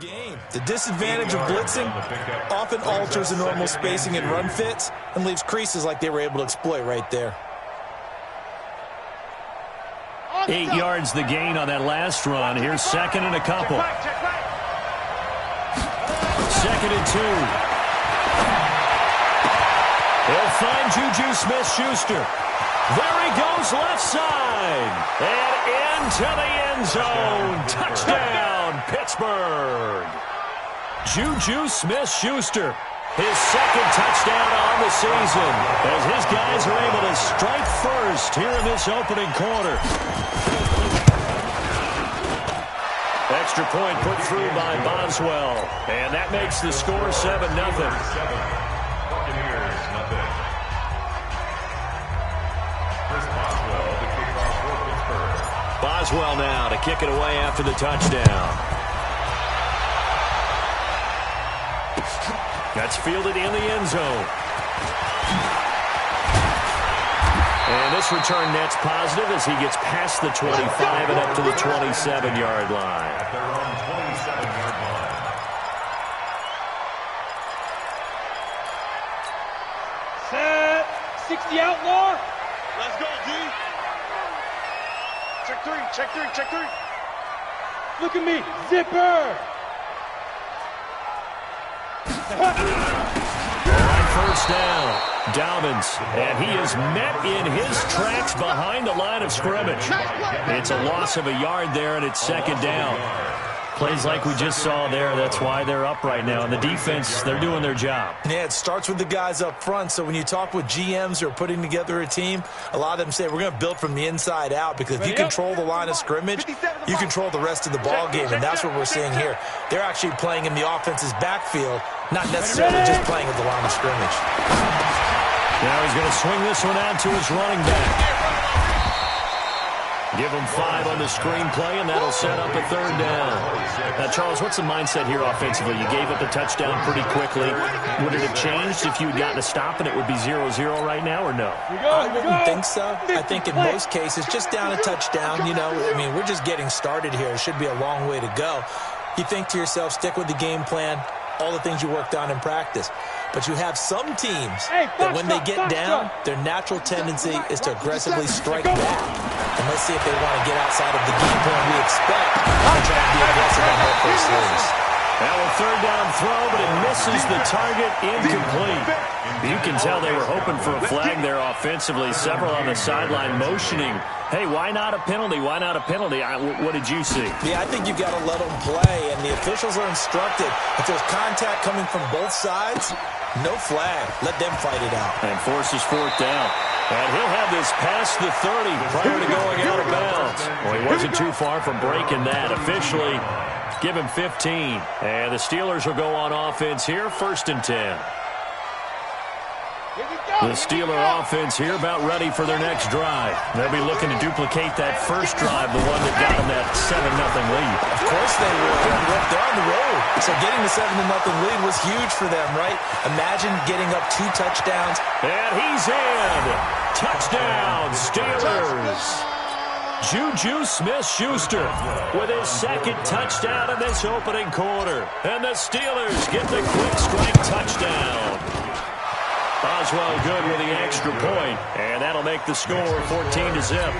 Game. The disadvantage of blitzing often alters the normal spacing and run fits and leaves creases like they were able to exploit right there. 8 yards the gain on that last run. Here's second and a couple. Second and 2. He'll find Juju Smith-Schuster. There he goes left side. And into the end zone. Touchdown, Pittsburgh. Juju Smith-Schuster. His second touchdown on the season as his guys are able to strike first here in this opening quarter. Extra point put through by Boswell. And that makes the score 7-0. Boswell now to kick it away after the touchdown. That's fielded in the end zone. And this return net's positive as he gets past the 25 and up to the 27-yard line. At their own 27-yard line. Set. 60 outlaw. Let's go, D. Check three, check three, check three. Look at me. Zipper. On first down, Dobbins, and he is met in his tracks behind the line of scrimmage. It's a loss of a yard there, and it's second down. Plays like we just saw there. That's why they're up right now. And the defense, they're doing their job. Yeah, it starts with the guys up front. So when you talk with GMs who are putting together a team, a lot of them say we're going to build from the inside out because if you control the line of scrimmage, you control the rest of the ball game, and that's what we're seeing here. They're actually playing in the offense's backfield, not necessarily just playing at the line of scrimmage. Now he's going to swing this one out to his running back. Give him 5 on the screenplay, and that'll set up a third down. Now, Charles, what's the mindset here offensively? You gave up a touchdown pretty quickly. Would it have changed if you had gotten a stop and it would be 0-0 right now, or no? I wouldn't think so. I think in most cases, just down a touchdown, you know, I mean, we're just getting started here. It should be a long way to go. You think to yourself, stick with the game plan, all the things you worked on in practice. But you have some teams that when they get down, their natural tendency is to aggressively strike back. And let's see if they want to get outside of the game plan we expect and try and be aggressive on their first series. Now a third down throw, but it misses the target, incomplete. You can tell they were hoping for a flag there offensively. Several on the sideline motioning. Hey, why not a penalty? Why not a penalty? What did you see? Yeah, I think you've got to let them play, and the officials are instructed. If there's contact coming from both sides, no flag. Let them fight it out. And forces fourth down. And he'll have this past the 30 prior to going out of bounds. Well, he wasn't too far from breaking that. Officially, give him 15. And the Steelers will go on offense here, 1st and 10. The Steeler offense here about ready for their next drive. They'll be looking to duplicate that first drive, the one that got them that 7-0 lead. Of course they will. They're on the road. So getting the 7-0 lead was huge for them, right? Imagine getting up 2 touchdowns. And he's in. Touchdown, Steelers. Juju Smith-Schuster with his second touchdown in this opening quarter. And the Steelers get the quick strike touchdown. Boswell good with the extra point, and that'll make the score 14-0.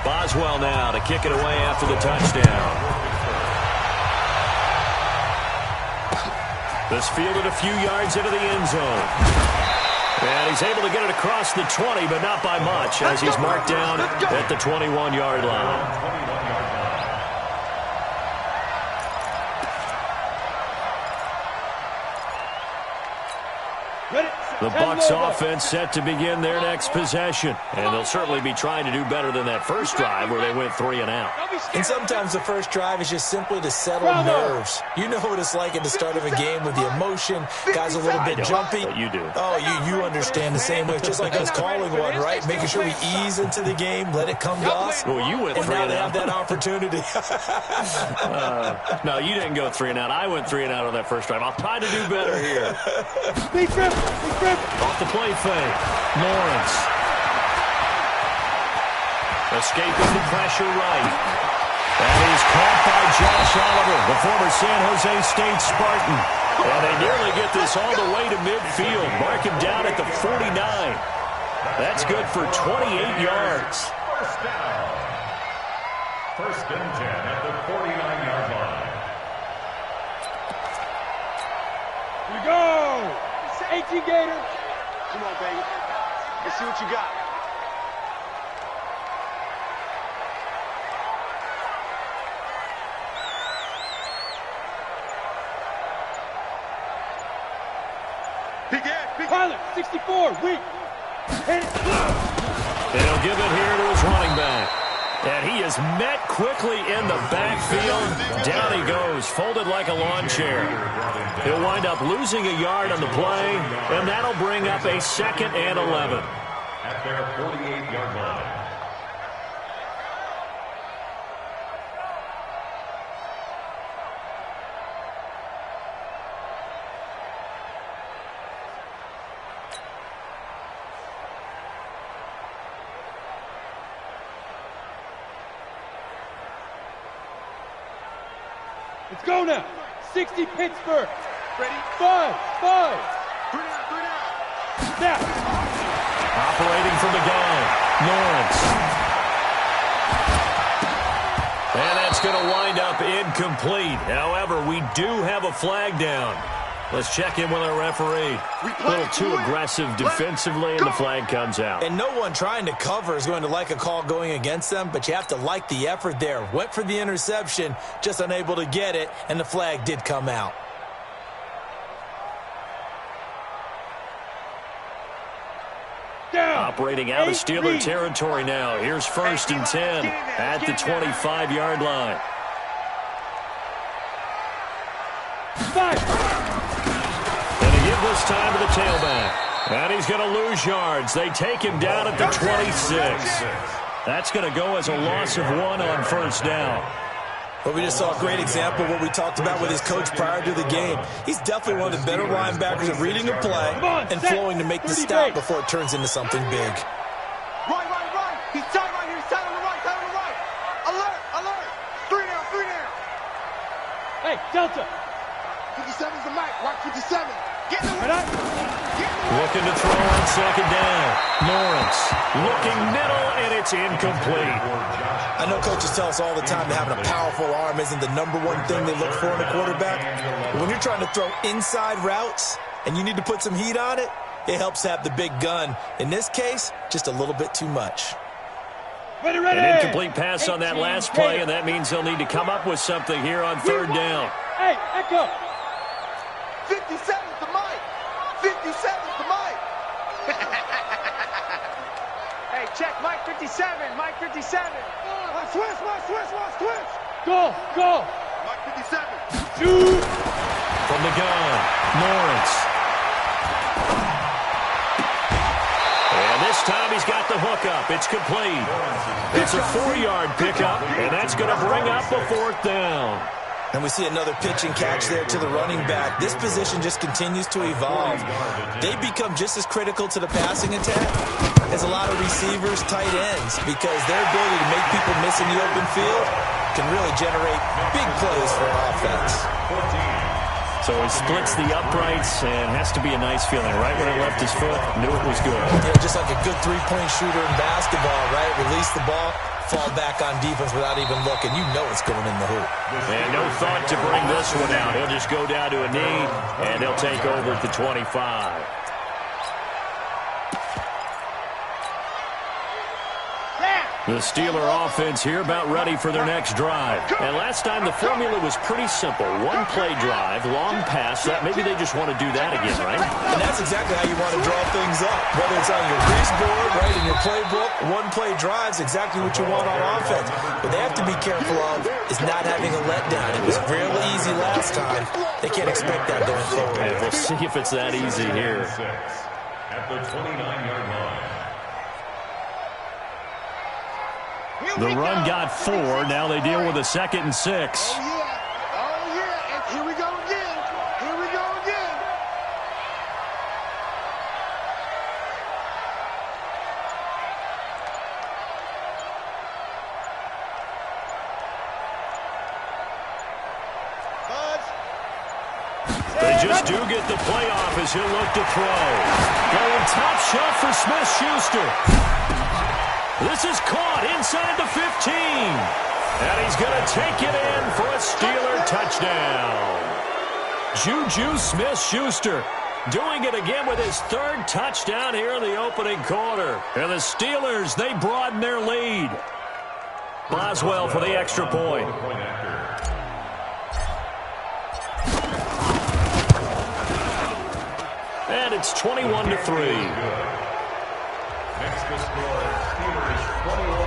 Boswell now to kick it away after the touchdown. This fielded a few yards into the end zone. And he's able to get it across the 20, but not by much, as he's marked down at the 21-yard line. The Bucs offense set to begin their next possession. And they'll certainly be trying to do better than that first drive where they went 3 and out. And sometimes the first drive is just simply to settle nerves. You know what it's like at the start of a game with the emotion. Guys a little bit jumpy. You do. Oh, you understand the same way. It's just like us calling one, right? Making sure we ease into the game, let it come to us. Well, you went 3 and and now out. they have that opportunity. No, you didn't go 3 and out. I went 3 and out on that first drive. I'll try to do better here. Big trip. Off the play fake. Lawrence. Escaping the pressure right. And he's caught by Josh Oliver, the former San Jose State Spartan. And they nearly get this all the way to midfield. Mark him down at the 49. That's good for 28 yards. First down. First and 10 at the 49-yard line. Here we go. It's 18 Gators. Come on, baby. Let's see what you got. Pilot, 64, weak. Hit it. He'll give it here to his running back. And he is met quickly in the backfield. Down he goes, folded like a lawn chair. He'll wind up losing a yard on the play, and that'll bring up a 2nd and 11. At their 48-yard line. Let's go now. 60 Pittsburgh. Ready? 5. 3 down. Snap. Operating from the gun, Lawrence. And that's going to wind up incomplete. However, we do have a flag down. Let's check in with our referee. A little too aggressive defensively, and the flag comes out. And no one trying to cover is going to like a call going against them, but you have to like the effort there. Went for the interception, just unable to get it, and the flag did come out. Down. Operating out of Steeler territory now. Here's 1st and 10 at the 25-yard line. 5. Give this time to the tailback. And he's going to lose yards. They take him down at the 26. That's going to go as a loss of 1 on 1st down. But we just saw a great example of what we talked about with his coach prior to the game. He's definitely one of the better linebackers of reading a play and flowing to make the stop before it turns into something big. Right. He's tight right here. He's tight on the right. Tight on the right. Alert. 3 down. Hey, Delta. 57's the mic. Watch 57. Get in the way. Looking to throw on 2nd down. Lawrence looking middle, and it's incomplete. I know coaches tell us all the time that having a powerful arm isn't the #1 thing they look for in a quarterback. But when you're trying to throw inside routes and you need to put some heat on it, it helps to have the big gun. In this case, just a little bit too much. Ready. An incomplete pass on that last play, and that means they'll need to come up with something here on 3rd down. Hey, echo. 57's the mic. 57's the mic. Hey, check Mike 57. Mike 57. Switch. Go. Mike 57. Shoot. From the gun, Lawrence. And this time he's got the hook up. It's complete. It's a 4-yard pickup, and that's going to bring up a 4th down. And we see another pitch and catch there to the running back. This position just continues to evolve. They become just as critical to the passing attack as a lot of receivers, tight ends, because their ability to make people miss in the open field can really generate big plays for an offense. So he splits the uprights, and has to be a nice feeling. Right when he left his foot, knew it was good. Yeah, just like a good three-point shooter in basketball, right? Release the ball, fall back on defense without even looking. You know it's going in the hoop. And no thought to bring this one out. He'll just go down to a knee, and he'll take over at the 25. The Steeler offense here about ready for their next drive. And last time the formula was pretty simple. 1-play drive, long pass. Maybe they just want to do that again, right? And that's exactly how you want to draw things up. Whether it's on your grease board, right, in your playbook, 1-play drive's exactly what you want on offense. What they have to be careful of is not having a letdown. It was really easy last time. They can't expect that going forward. And we'll see if it's that easy here. At the 29-yard line. The run got 4. Now they deal with a 2nd and 6. Oh, yeah. And here we go again. just do get the playoff as he'll look to throw. Going top shelf for Smith-Schuster. This is caught inside the 15. And he's going to take it in for a Steeler touchdown. Juju Smith-Schuster doing it again with his third touchdown here in the opening quarter. And the Steelers, they broaden their lead. Boswell for the extra point. And it's 21-3. Next to score, Steelers 21,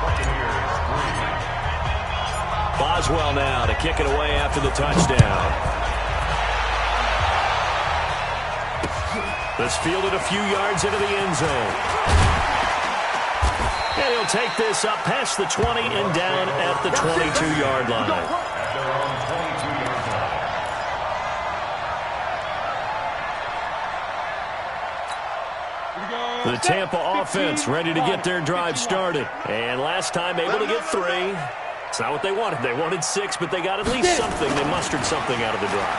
Buccaneers 3. Boswell now to kick it away after the touchdown. This fielded a few yards into the end zone. And he'll take this up past the 20 and down at the 22-yard line. At their own 22-yard line. The Tampa offense ready to get their drive started. And last time able to get 3. It's not what they wanted. They wanted 6, but they got at least something. They mustered something out of the drive.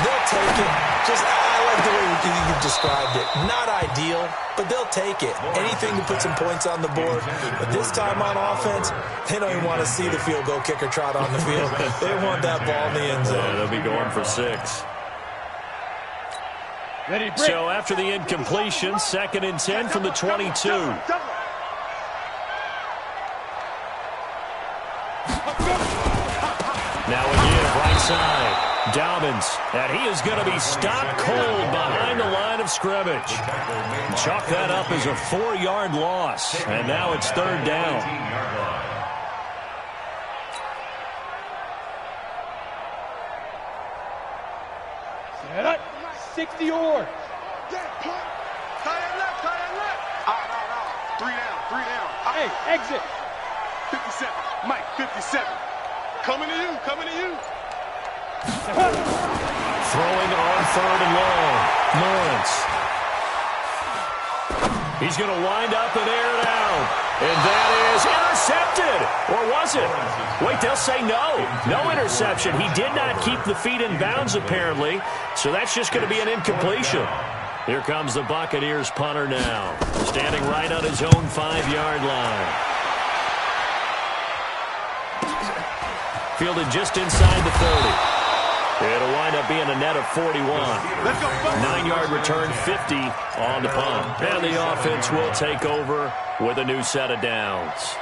They'll take it. I like the way you described it. Not ideal, but they'll take it. Anything to put some points on the board. But this time on offense, they don't even want to see the field goal kicker trot on the field. They want that ball in the end zone. Yeah, they'll be going for 6. So after the incompletion, 2nd and 10 from the 22. Now again, right side. Dobbins, and he is going to be stopped cold behind the line of scrimmage. Chalk that up as a 4-yard loss, and now it's 3rd down. Set up. 60 yards. Tie that left. No. 3 down. Hey, exit. 57. Mike, 57. Coming to you. Throwing on 3rd and long. Lawrence. He's going to wind up and air it out. And that is intercepted. Or was it? Wait, they'll say no. No interception. He did not keep the feet in bounds, apparently. So that's just going to be an incompletion. Here comes the Buccaneers punter now. Standing right on his own 5-yard line. Fielded just inside the 30. It'll wind up being a net of 41. 9-yard return, 50 on the punt. And the offense will take over with a new set of downs.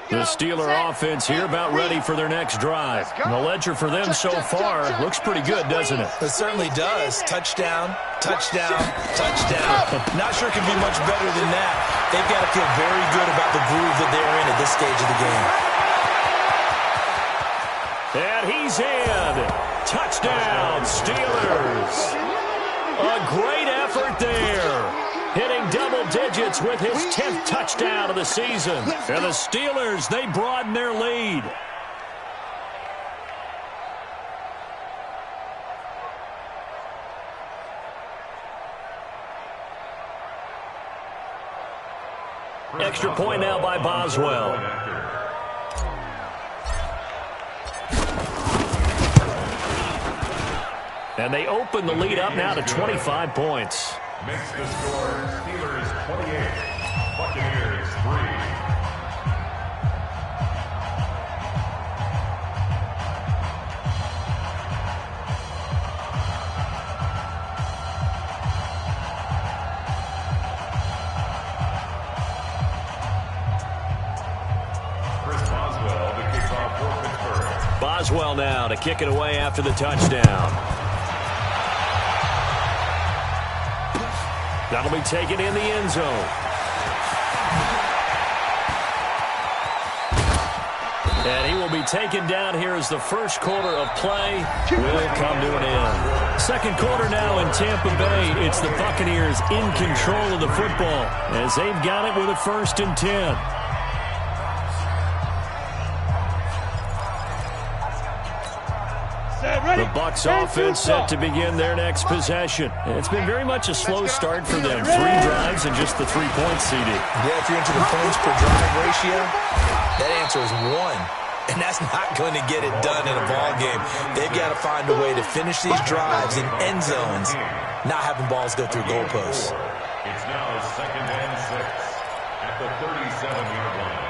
The Steeler offense here about ready for their next drive. And the ledger for them so far looks pretty good, doesn't it? It certainly does. Touchdown. Not sure it can be much better than that. They've got to feel very good about the groove that they're in at this stage of the game. And he's in. Touchdown, Steelers. A great effort there. Hitting double digits with his 10th touchdown of the season. And the Steelers, they broaden their lead. Extra point now by Boswell. And they open the lead up now to 25 points. Makes the score Steelers 28, Buccaneers 3. Chris Boswell to kick off for Pittsburgh. Boswell now to kick it away after the touchdown. That'll be taken in the end zone. And he will be taken down here as the first quarter of play will come to an end. Second quarter now in Tampa Bay. It's the Buccaneers in control of the football as they've got it with a 1st and 10. The Bucs offense set to begin their next possession. It's been very much a slow start for them. 3 drives and just the 3-point CD. Yeah, if you're into the points per drive ratio, that answer is 1. And that's not going to get it done in a ball game. They've got to find a way to finish these drives in end zones, not having balls go through goalposts. It's now 2nd and 6 at the 37-yard line.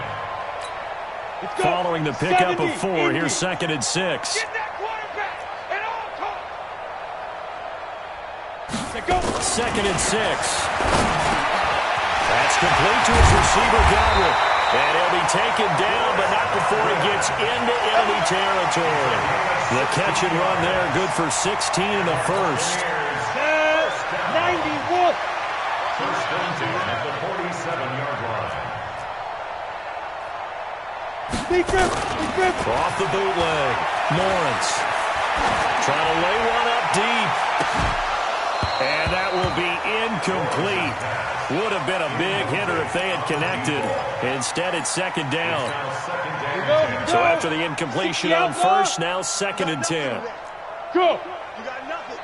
Following the pickup of 4, here's 2nd and 6. Get that quarterback at all costs. 2nd and 6. That's complete to his receiver, Godwin. And he'll be taken down, but not before he gets into enemy territory. The catch and run there, good for 16 in the first. 91. First and 10 at the 47-yard line. Off the bootleg. Lawrence trying to lay one up deep. And that will be incomplete. Would have been a big hitter if they had connected. Instead, it's 2nd down. So after the incompletion on first, now 2nd and 10. Go. You got nothing.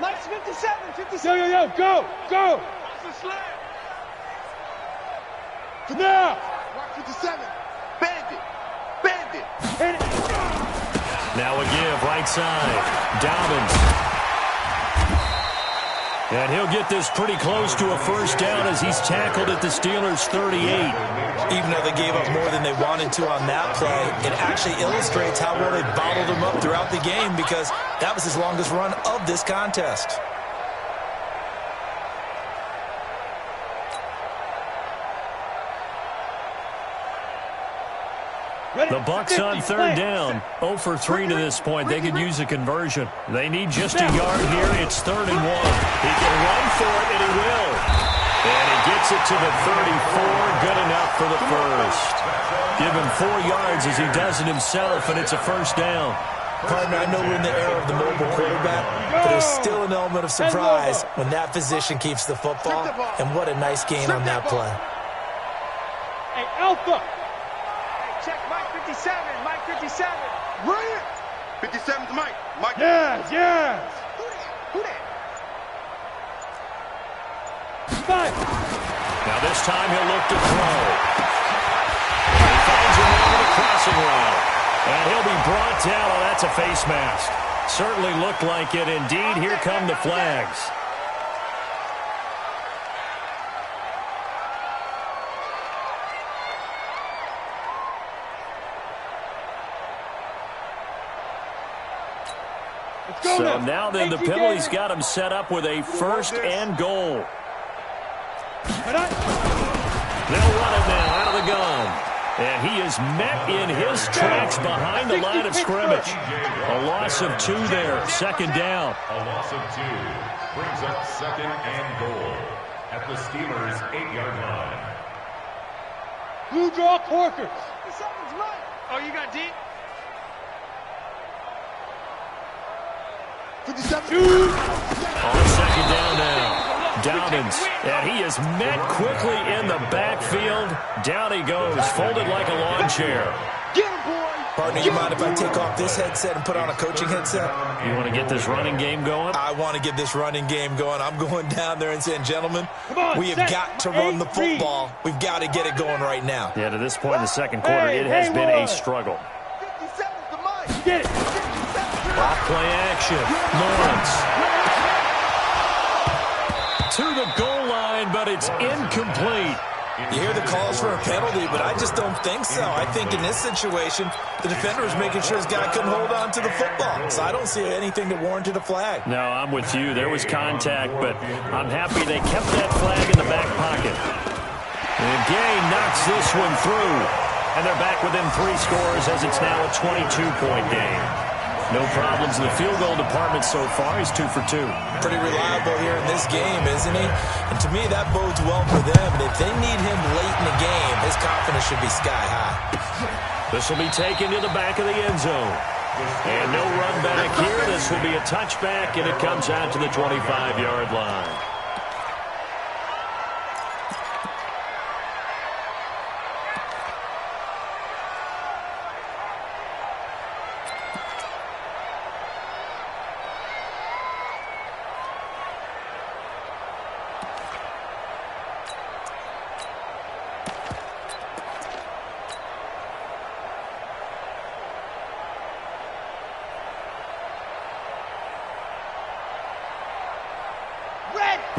Mike's 57, 57. Yo, go. That's a slam. For now. Mark 57. Bandit. Hit it. Now a give, right side. Dobbins. And he'll get this pretty close to a first down as he's tackled at the Steelers' 38. Even though they gave up more than they wanted to on that play, it actually illustrates how well they bottled him up throughout the game because that was his longest run of this contest. The Bucs on 3rd down. 0 for 3 to this point. They could use a conversion. They need just a yard here. It's 3rd and 1. He can run for it, and he will. And he gets it to the 34. Good enough for the first. Give him 4 yards as he does it himself, and it's a first down. Partner, I know we're in the era of the mobile quarterback, but there's still an element of surprise when that position keeps the football. And what a nice gain on that play. Hey, Alpha. Check Mike 57. Mike 57. Brilliant. 57's Mike. Mike. Yes. Who that? 5. Now this time he'll look to throw. He finds him over the crossing route. And he'll be brought down. Oh, that's a face mask. Certainly looked like it. Indeed, here come the flags. So now then the penalty's got him set up with a 1st and goal. They'll run it now out of the gun. And he is met in his tracks behind the line of scrimmage. A loss of 2 there. 2nd down. A loss of 2 brings up 2nd and goal at the Steelers' 8-yard line. Blue draw Corkers. 57's Mike. Oh, you got deep? 57. On 2nd down now. Dobbins, and he is met quickly in the backfield. Down he goes, folded like a lawn chair. Get him, boy. Partner, you mind if I take off this headset and put on a coaching headset? You want to get this running game going? I want to get this running game going. I'm going down there and saying, gentlemen, on, we have got to run the football. We've got to get it going right now. Yeah, to this point in the 2nd quarter, it has been a struggle. 57's the Mike. Get it. 57's Off play action. Lawrence. To the goal line, but it's incomplete. You hear the calls for a penalty, but I just don't think so. I think in this situation, the defender was making sure his guy couldn't hold on to the football. So I don't see anything that warranted a flag. No, I'm with you. There was contact, but I'm happy they kept that flag in the back pocket. And Gay knocks this one through. And they're back within 3 scores as it's now a 22-point game. No problems in the field goal department so far. He's 2 for 2. Pretty reliable here in this game, isn't he? And to me, that bodes well for them. And if they need him late in the game, his confidence should be sky high. This will be taken to the back of the end zone. And no run back here. This will be a touchback, and it comes out to the 25-yard line.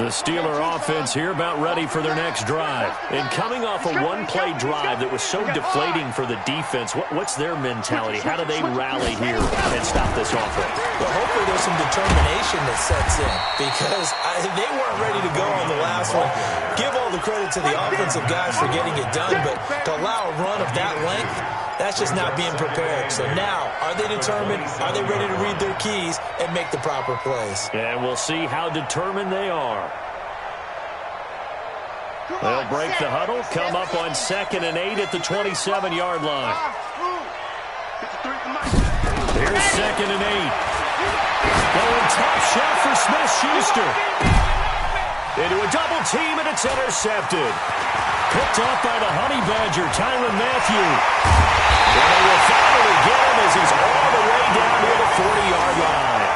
The Steeler offense here about ready for their next drive. And coming off a one-play drive that was so deflating for the defense, what's their mentality? How do they rally here and stop this offense? Well, hopefully there's some determination that sets in because they weren't ready to go on the last one. Give all the credit to the offensive guys for getting it done, but to allow a run of that length, that's just not being prepared. So now, are they determined? Are they ready to read their keys and make the proper plays? And we'll see how determined they are. They'll break the huddle, come up on 2nd and 8 at the 27-yard line. Here's 2nd and 8. Going top shot for Smith-Schuster. Into a double team, and it's intercepted. Picked off by the Honey Badger, Tyrann Mathieu. And they will finally get him as he's all the way down near the 40-yard line.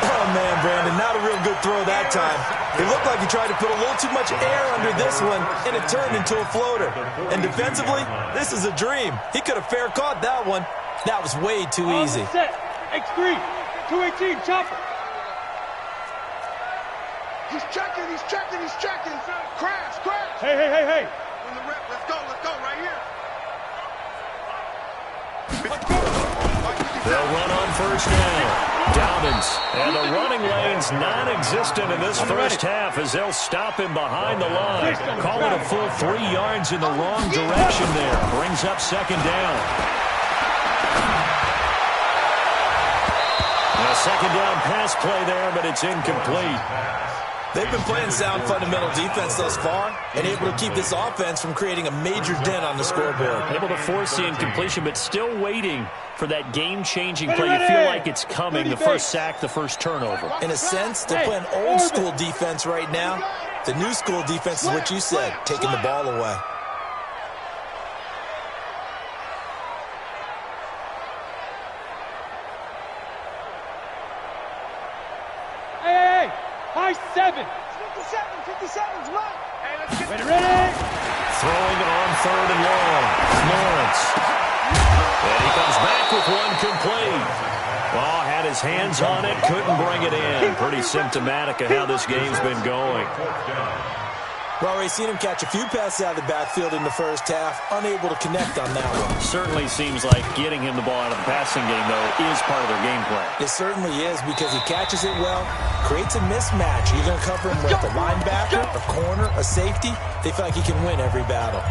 Oh, man, Brandon, not a real good throw that time. It looked like he tried to put a little too much air under this one, and it turned into a floater. And defensively, this is a dream. He could have fair caught that one. That was way too easy. Set. X3. 218. Chopper. He's checking. Crash. Hey. On the rep. Let's go. Right here. They'll run on first down. Dobbins, and the running lane's non-existent in this first half as they'll him behind the line. Call it a full 3 yards in the wrong direction there. Brings up 2nd down. A 2nd down pass play there, but it's incomplete. They've been playing sound fundamental defense thus far and able to keep this offense from creating a major dent on the scoreboard. Able to force the incompletion, but still waiting for that game-changing play. You feel like it's coming, the first sack, the first turnover. In a sense, they're playing old-school defense right now. The new school defense is what you said, taking the ball away. Hey. High 7. 57's right. Hey, let's get Ready. Throwing it on 3rd and long. Lawrence. And he comes back with one complete. Oh, had his hands on it, couldn't bring it in. Pretty symptomatic of how this game's been going. We've already seen him catch a few passes out of the backfield in the first half, unable to connect on that one. Certainly seems like getting him the ball out of the passing game, though, is part of their game plan. It certainly is because he catches it well, creates a mismatch. You're going to cover him with a linebacker, a corner, a safety. They feel like he can win every battle.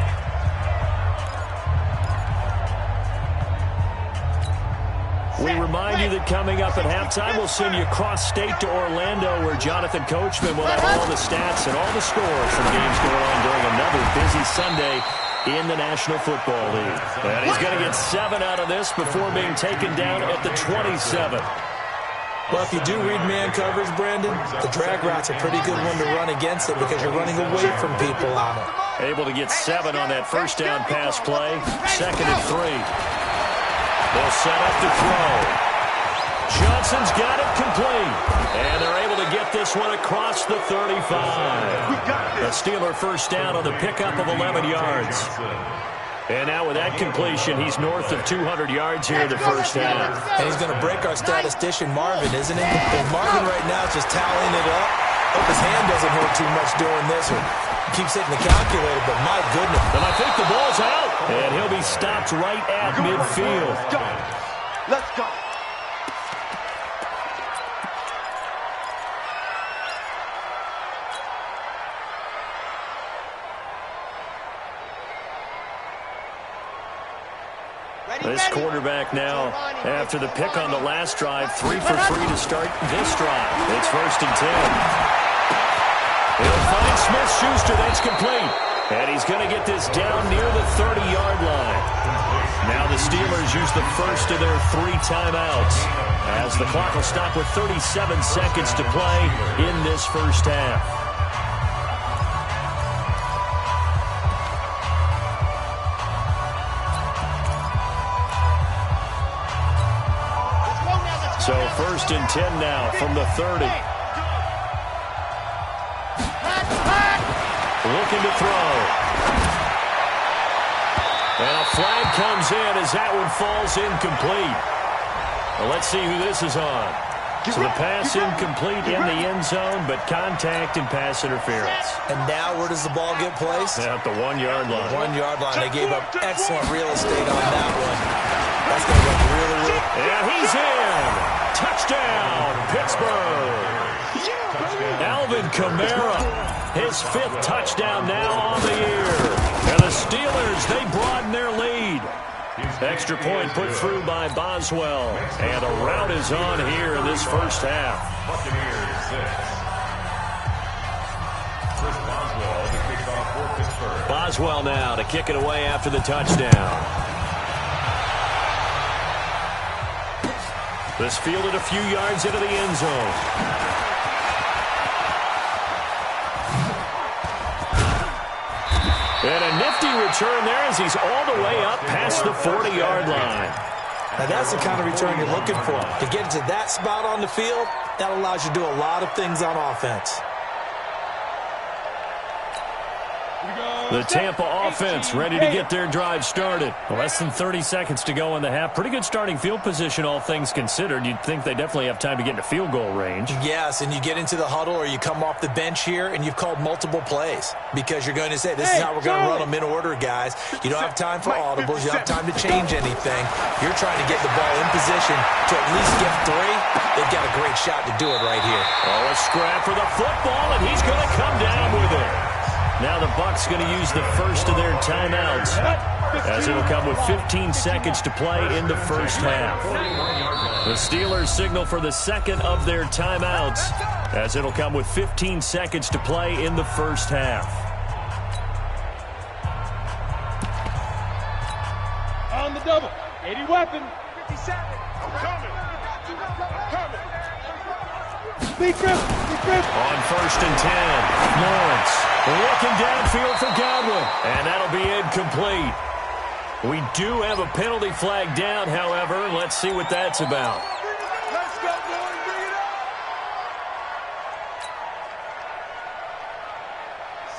We remind you that coming up at halftime, we'll send you cross-state to Orlando, where Jonathan Coachman will have all the stats and all the scores from games going on during another busy Sunday in the National Football League. And he's going to get 7 out of this before being taken down at the 27. Well, if you do read man coverage, Brandon, the drag route's a pretty good one to run against it because you're running away from people on it. Able to get 7 on that first down pass play. 2nd and 3. They'll set up to throw. Johnson's got it complete. And they're able to get this one across the 35. A Steeler first down on the pickup of 11 yards. And now with that completion, he's north of 200 yards here in the first half. And he's going to break our statistician, Marvin, isn't he? And Marvin right now is just tallying it up. Hope his hand doesn't hurt too much doing this or keeps hitting the calculator, but my goodness. And I think the ball's out. And he'll be stopped right at midfield. Let's go. This quarterback now, after the pick on the last drive, 3 for 3 to start this drive. It's 1st and 10. He'll find Smith-Schuster. That's complete. And he's going to get this down near the 30-yard line. Now the Steelers use the first of their 3 timeouts, as the clock will stop with 37 seconds to play in this first half. So 1st and 10 now from the 30. Looking to throw. And a flag comes in as that one falls incomplete. Well, let's see who this is on. So the pass incomplete in the end zone, but contact and pass interference. And now where does the ball get placed? At the 1 yard line. 1 yard line. They gave up excellent real estate on that one. That's going to look really, really... And he's in. Touchdown, Pittsburgh. Alvin Kamara, his 5th touchdown now on the year. And the Steelers, they broaden their lead. Extra point put through by Boswell. And a rout is on here in this first half. Buccaneers 6. Chris Boswell to kick off for Pittsburgh. Boswell now to kick it away after the touchdown. This fielded a few yards into the end zone. And a nifty return there as he's all the way up past the 40-yard line. Now that's the kind of return you're looking for. To get to that spot on the field, that allows you to do a lot of things on offense. The Tampa offense ready to get their drive started. Less than 30 seconds to go in the half. Pretty good starting field position, all things considered. You'd think they definitely have time to get into field goal range. Yes, and you get into the huddle or you come off the bench here and you've called multiple plays because you're going to say, this is how we're going to run them in order, guys. You don't have time for audibles. You don't have time to change anything. You're trying to get the ball in position to at least get 3. They've got a great shot to do it right here. Oh, a scrap for the football, and he's going to come down with it. Now the Bucs going to use the first of their timeouts as it'll come with 15 seconds to play in the first half. The Steelers signal for the second of their timeouts as it'll come with 15 seconds to play in the first half. On the double. 80 weapon. 57. I'm coming. Big grip. On 1st and 10, Lawrence looking downfield for Godwin, and that'll be incomplete. We do have a penalty flag down, however. Let's see what that's about. Let's go, boys. Bring it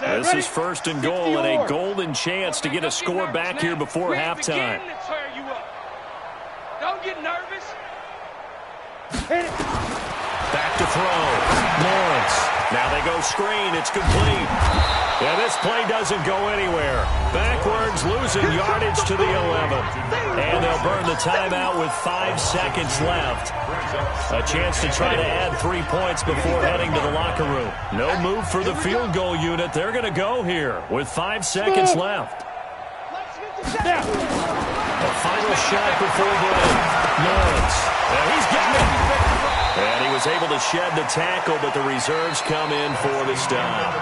up. This is 1st and goal and a golden chance to get a score back here before halftime. Don't get nervous. Back to throw. Lawrence. Now they go screen. It's complete. Yeah, this play doesn't go anywhere. Backwards, losing yardage to the 11. And they'll burn the timeout with 5 seconds left. A chance to try to add 3 points before heading to the locker room. No move for the field goal unit. They're going to go here with 5 seconds left. A final shot before break. Lawrence. And he's got it. And he was able to shed the tackle, but the reserves come in for the stop.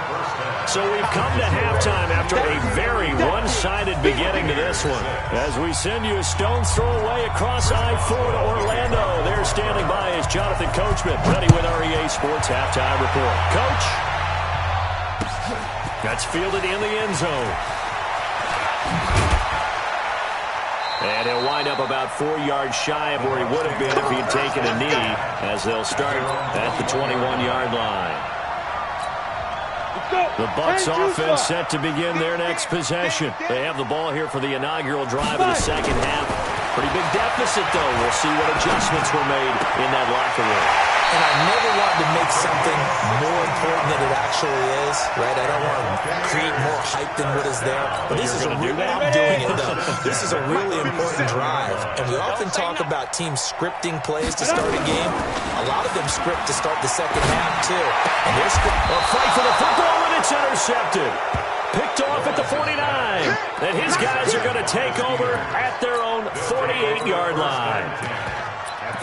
So we've come to halftime after a very one-sided beginning to this one. As we send you a stone's throw away across I-4 to Orlando. There standing by is Jonathan Coachman, ready with our EA Sports Halftime Report. Coach. That's fielded in the end zone. And he'll wind up about 4 yards shy of where he would have been if he'd taken a knee, as they'll start at the 21-yard line. The Bucs offense set to begin their next possession. They have the ball here for the inaugural drive of the second half. Pretty big deficit, though. We'll see what adjustments were made in that locker room. And I never want to make something more important than it actually is, right? I don't want to create more hype than what is there. But this is a real, I'm doing it, though. This is a really important drive. And we often talk about teams scripting plays to start a game. A lot of them script to start the second half, too. And they're a fight for the football, and it's intercepted. Picked off at the 49. And his guys are going to take over at their own 48-yard line.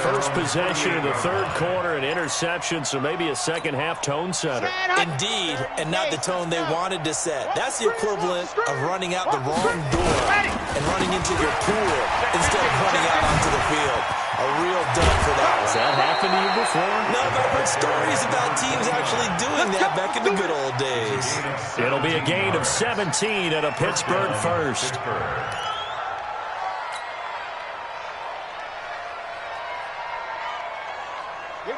First possession of the third quarter, an interception, so maybe a second-half tone setter. Indeed, and not the tone they wanted to set. That's the equivalent of running out the wrong door and running into your pool instead of running out onto the field. A real dud for that. Has that happened to you before? No, but I've heard stories about teams actually doing that back in the good old days. It'll be a gain of 17 at a Pittsburgh first.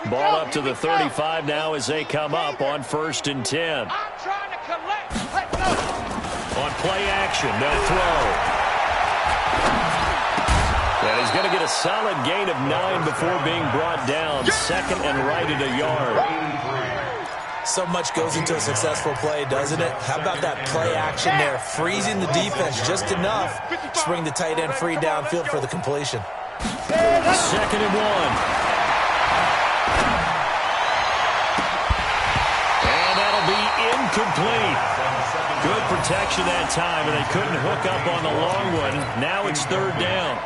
Ball up to the 35 now as they come up on 1st and 10. On play action, no throw. And he's going going to get a solid gain of 9 before being brought down. Second and right at a yard. So much goes into a successful play, doesn't it? How about that play action there? Freezing the defense just enough to bring the tight end free downfield for the completion. Second and 1. Incomplete. Good protection that time, and they couldn't hook up on the long one. Now it's third down.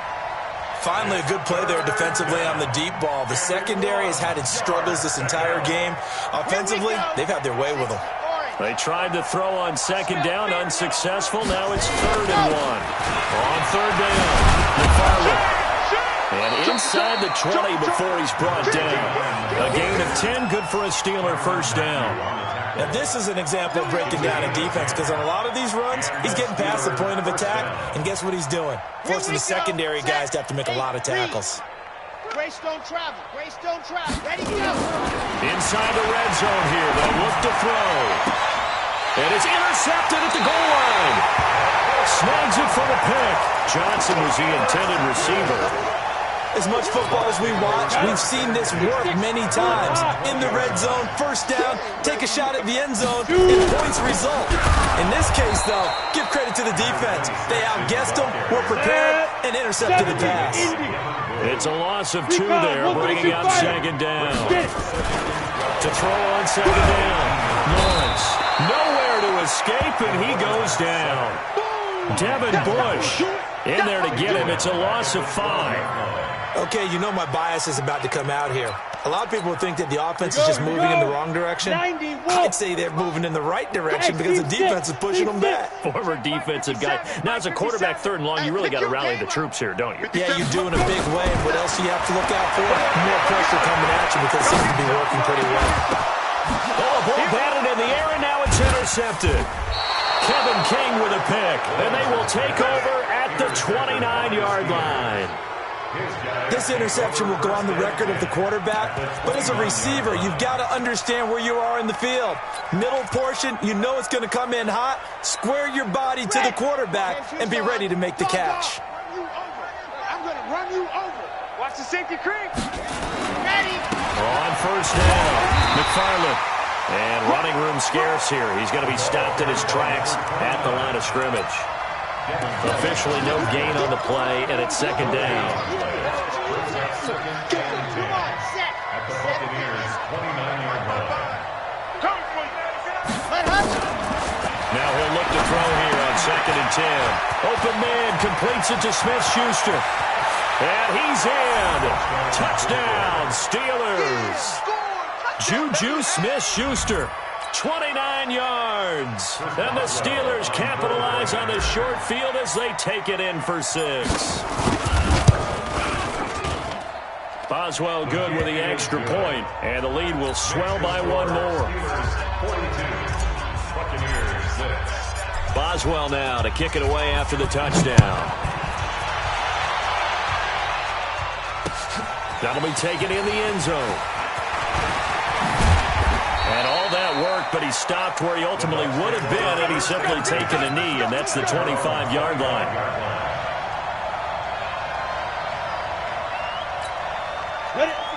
Finally, a good play there defensively on the deep ball. The secondary has had its struggles this entire game. Offensively, they've had their way with them. They tried to throw on second down, unsuccessful. Now it's third and 1. On third down, McFarland. And inside the 20 before he's brought down. A gain of 10, good for a Steeler first down. Now, this is an example of breaking down a defense because on a lot of these runs, he's getting past the point of attack, and guess what he's doing? Forcing the secondary guys to have to make a lot of tackles. Grace don't travel. Grace don't travel. Ready, go. Inside the red zone here. They'll look to throw. And it's intercepted at the goal line. Snags it for the pick. Johnson was the intended receiver. As much football as we watch, we've seen this work many times. In the red zone, first down, take a shot at the end zone, and points result. In this case, though, give credit to the defense. They outguessed them, were prepared, and intercepted the pass. It's a loss of 2 there, bringing out second down. To throw on second down, Lawrence. Nowhere to escape, and he goes down. Devin Bush in there to get him. It's a loss of 5. Okay, you know my bias is about to come out here. A lot of people think that the offense is just moving in the wrong direction. I'd say they're moving in the right direction because the defense is pushing them back. Former defensive guy. Now, as a quarterback, third and long, you really got to rally the troops here, don't you? Yeah, you do in a big way. And what else do you have to look out for? More pressure coming at you because it seems to be working pretty well. Oh, ball batted in the air, and now it's intercepted. Kevin King with a pick, and they will take over at the 29-yard line. This interception will go on the record of the quarterback, but as a receiver, you've got to understand where you are in the field. Middle portion, you know it's going to come in hot. Square your body to the quarterback and be ready to make the catch. I'm going to run you over. Watch the safety creep. Ready. On first down, McFarland. And running room scarce here. He's going to be stopped in his tracks at the line of scrimmage. Officially no gain on the play, and it's second down. At the Buccaneers' 29-yard line. Now he'll look to throw here on second and 10. Open man completes it to Smith-Schuster. And he's in. Touchdown, Steelers. Juju Smith-Schuster. 29 yards. And the Steelers capitalize on the short field as they take it in for 6. Boswell good with the extra point, and the lead will swell by 1 more. Boswell now to kick it away after the touchdown. That'll be taken in the end zone. And all that work, but he stopped where he ultimately would have been had he simply taken a knee, and that's the 25-yard line.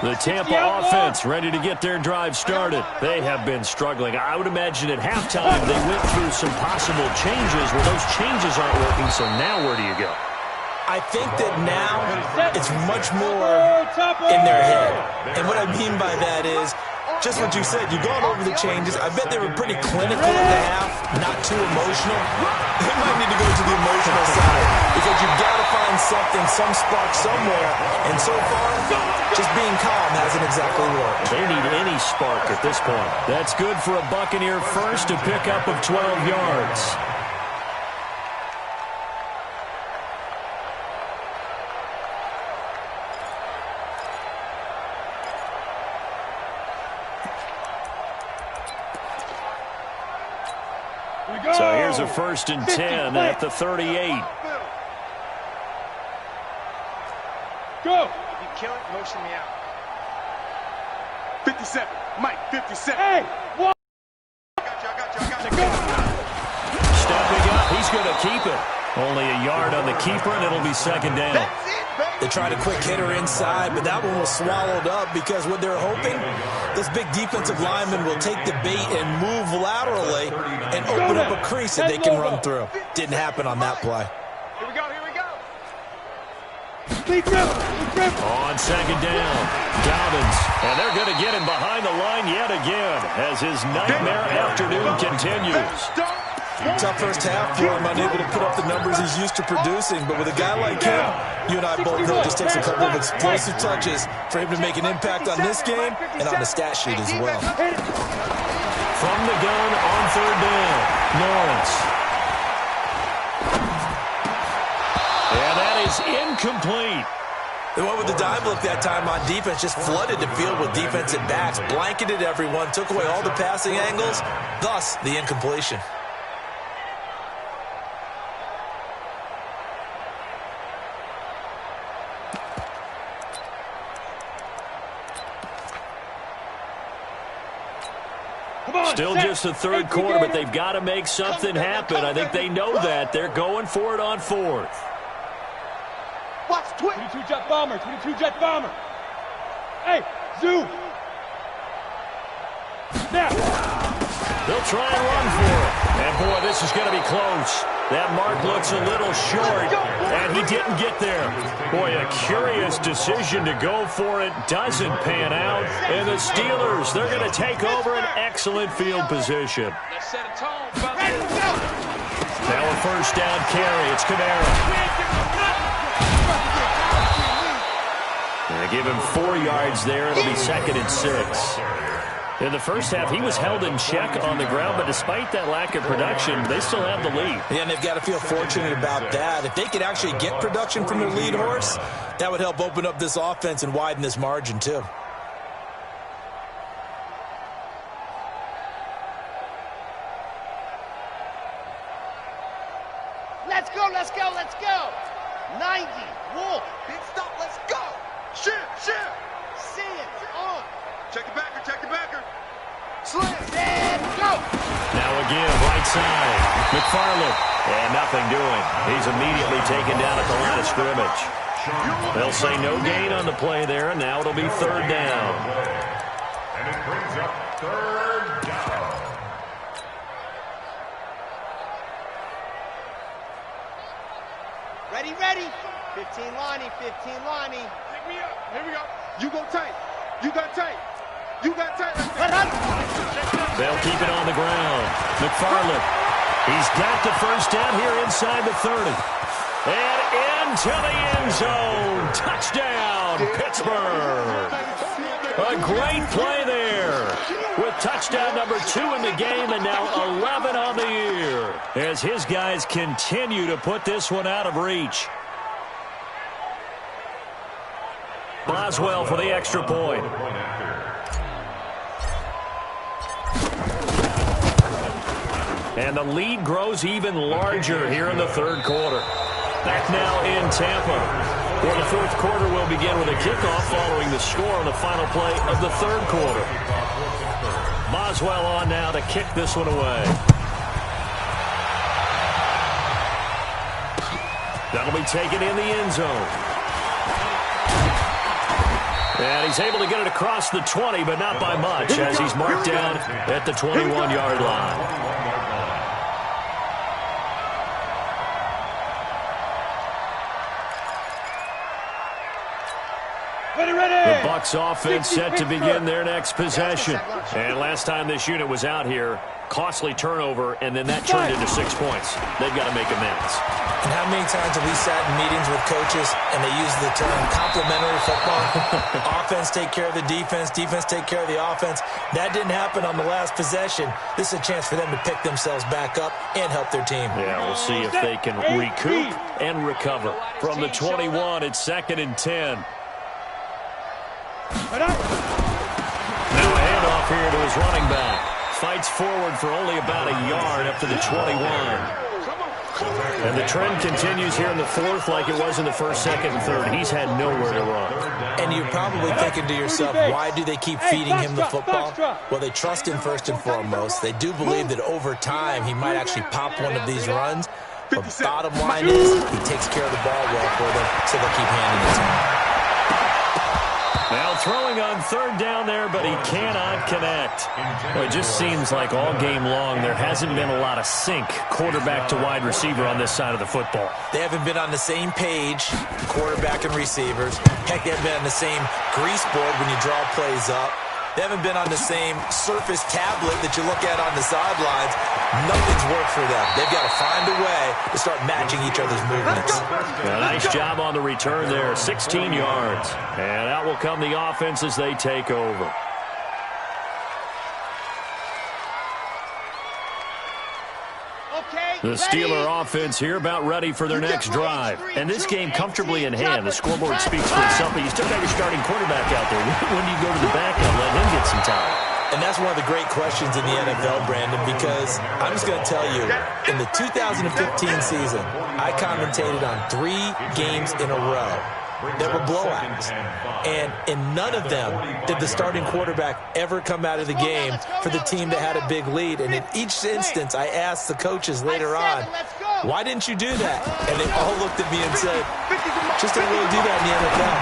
The Tampa offense ready to get their drive started. They have been struggling. I would imagine at halftime they went through some possible changes. Well, those changes aren't working, so now where do you go? I think that now it's much more in their head. And what I mean by that is, just what you said, you've gone over the changes. I bet they were pretty clinical in the half, not too emotional. They might need to go to the emotional side because you've got to find something, some spark somewhere. And so far, just being calm hasn't exactly worked. They need any spark at this point. That's good for a Buccaneer first, a pickup of 12 yards. So here's a 1st and 10 at the 38. Go. You kill it, motion me out. 57. Mike, 57. Hey, what? I got you. Stepping up, he's going to keep it. Only a yard on the keeper, and it'll be second down. That's it, baby. The tried a quick hitter inside, but that one was swallowed up because what they're hoping, this big defensive lineman will take the bait and move laterally and open up a crease that they can run through. Didn't happen on that play. Here we go, here we go. On second down, Dobbins, and they're going to get him behind the line yet again as his nightmare afternoon continues. Tough first half for him, unable to put up the numbers he's used to producing. But with a guy like him, you and I both know it just takes a couple of explosive touches for him to make an impact on this game and on the stat sheet as well. From the gun on third down, Lawrence. And that is incomplete. They went with the dime look that time on defense, just flooded the field with defensive backs, blanketed everyone, took away all the passing angles, thus the incompletion. Still just the third quarter, but they've got to make something happen. I think they know that. They're going for it on fourth. Watch, 22 jet bomber, 22 jet bomber. Hey, zoom. Now. They'll try and run for it. And, boy, this is going to be close. That mark looks a little short, and he didn't get there. Boy, a curious decision to go for it. Doesn't pan out. And the Steelers, they're going to take over an excellent field position. Let's set a tone. Now a first down carry. It's Kamara. They give him 4 yards there. It'll be 2nd and 6. In the first half, he was held in check on the ground, but despite that lack of production, they still have the lead. Yeah, and they've got to feel fortunate about that. If they could actually get production from their lead horse, that would help open up this offense and widen this margin, too. Let's go, let's go, let's go. 90, Wolf. Big stop, let's go. Shift. See it, on. Check the backer, Slim, and go. Now again, right side. McFarland. And nothing doing. He's immediately taken down at the line of scrimmage. They'll say no gain on the play there, and now it'll be 3rd down. And it brings up 3rd down. Ready. 15 Lonnie. Pick me up. Here we go. You go tight. You got tight. They'll keep it on the ground. McFarland. He's got the first down here inside the 30. And into the end zone. Touchdown, Pittsburgh. A great play there. With touchdown number 2 in the game and now 11 on the year. As his guys continue to put this one out of reach. Boswell for the extra point. And the lead grows even larger here in the 3rd quarter. Back now in Tampa, where the 4th quarter will begin with a kickoff following the score on the final play of the 3rd quarter. Boswell on now to kick this one away. That'll be taken in the end zone. And he's able to get it across the 20, but not by much, as he's marked down at the 21-yard line. The Bucs offense set to begin their next possession. And last time this unit was out here, costly turnover, and then that turned into 6 points. They've got to make amends. And how many times have we sat in meetings with coaches and they use the term complementary football? Offense take care of the defense, defense take care of the offense. That didn't happen on the last possession. This is a chance for them to pick themselves back up and help their team. Yeah, we'll see if they can recoup and recover. From the 21, it's 2nd and 10. Now a handoff here to his running back. Fights forward for only about a yard up to the 21. And the trend continues here in the 4th like it was in the 1st, 2nd, and 3rd. He's had nowhere to run. And you're probably thinking to yourself, why do they keep feeding him the football? Well, they trust him first and foremost. They do believe that over time he might actually pop one of these runs. But bottom line is he takes care of the ball well for them, so they'll keep handing it to him. third down there, but he cannot connect. Well, it just seems like all game long there hasn't been a lot of sync quarterback to wide receiver on this side of the football. They haven't been on the same page, quarterback and receivers. Heck, they haven't been on the same grease board when you draw plays up. They haven't been on the same Surface tablet that you look at on the sidelines. Nothing's worked for them. They've got to find a way to start matching each other's movements. Nice job on the return there, 16 yards. And out will come the offense as they take over. The Steeler offense here about ready for their next drive. And this game comfortably in hand. The scoreboard speaks for itself, but you still got your starting quarterback out there. When do you go to the backup and let him get some time? And that's one of the great questions in the NFL, Brandon, because I'm just going to tell you, in the 2015 season, I commentated on 3 games in a row that were blowouts. And in none of them did the starting quarterback ever come out of the game for the team that had a big lead. And in each instance, I asked the coaches later on, why didn't you do that? And they all looked at me and said, just don't really do that in the NFL.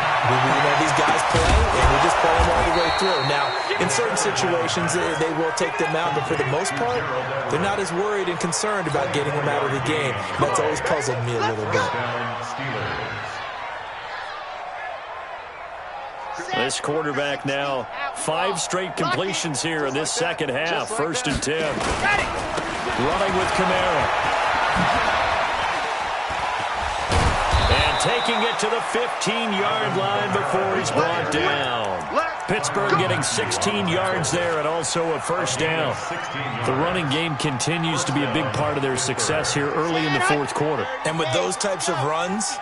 These guys play, and we just play them all the way through. Now, in certain situations, they will take them out, but for the most part, they're not as worried and concerned about getting them out of the game. That's always puzzled me a little bit. This quarterback now, 5 straight completions here in this second half. First and 10. Running with Kamara. And taking it to the 15-yard line before he's brought down. Pittsburgh getting 16 yards there and also a first down. The running game continues to be a big part of their success here early in the fourth quarter. And with those types of runs,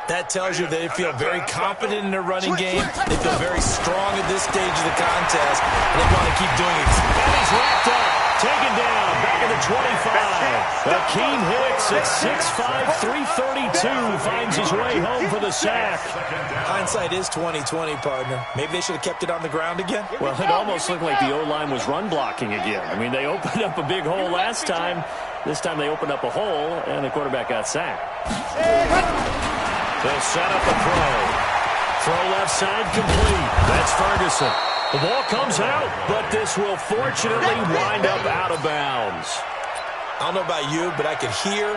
that tells you they feel very confident in their running game. They feel very strong at this stage of the contest, and they want to keep doing it. And he's wrapped up, taken down, back at the 25. Akeem Hicks at 6'5", 332, finds his way home for the sack. Hindsight is 20/20, partner. Maybe they should have kept it on the ground again. Well, it almost looked like the O-line was run blocking again. I mean, they opened up a big hole last time. This time they opened up a hole, and the quarterback got sacked. They'll set up a throw. Throw left side complete. That's Ferguson. The ball comes out, but this will fortunately wind up out of bounds. I don't know about you, but I could hear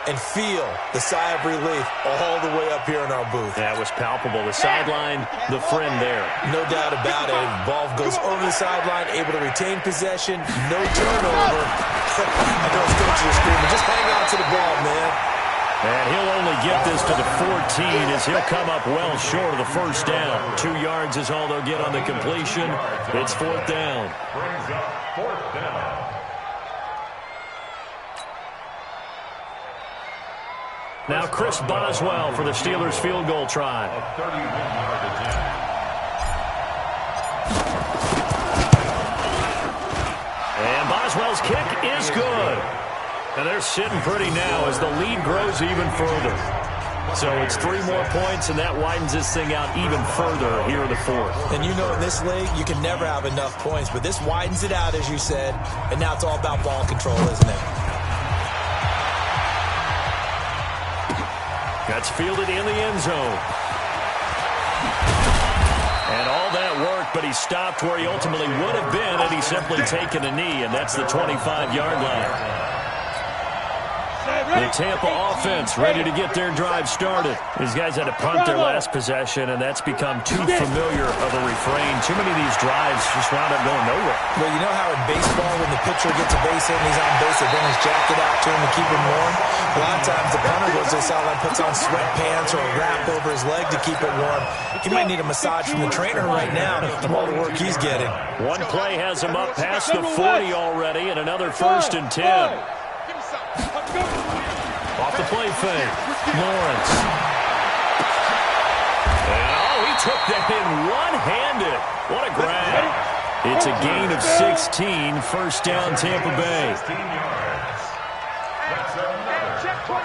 and feel the sigh of relief all the way up here in our booth. That was palpable. The sideline, the friend there. No doubt about it. Ball goes over the sideline, able to retain possession, no turnover. I know his coaches are screaming, just hang on to the ball, man. And he'll only get this to the 14 as he'll come up well short of the first down. 2 yards is all they'll get on the completion. It's fourth down. Brings up fourth down. Now Chris Boswell for the Steelers field goal try. A 31-yard attempt. And Boswell's kick is good. And they're sitting pretty now as the lead grows even further. So it's 3 more points, and that widens this thing out even further here in the fourth. And you know in this league, you can never have enough points, but this widens it out, as you said, and now it's all about ball control, isn't it? That's fielded in the end zone. And all that work, but he stopped where he ultimately would have been had he simply taken a knee, and that's the 25-yard line. The Tampa offense ready to get their drive started. These guys had to punt their last possession, and that's become too familiar of a refrain. Too many of these drives just wound up going nowhere. Well, you know how in baseball, when the pitcher gets a base hit and he's on base, they bring his jacket out to him to keep him warm? A lot of times the punter goes to the sideline, puts on sweatpants or a wrap over his leg to keep it warm. He might need a massage from the trainer right now from all the work he's getting. One play has him up past the 40 already, and another first and 10. Off the play fake, Lawrence. And he took that in one-handed. What a grab. It's a gain of 16, first down Tampa Bay. 16 yards. That's another. Check 24.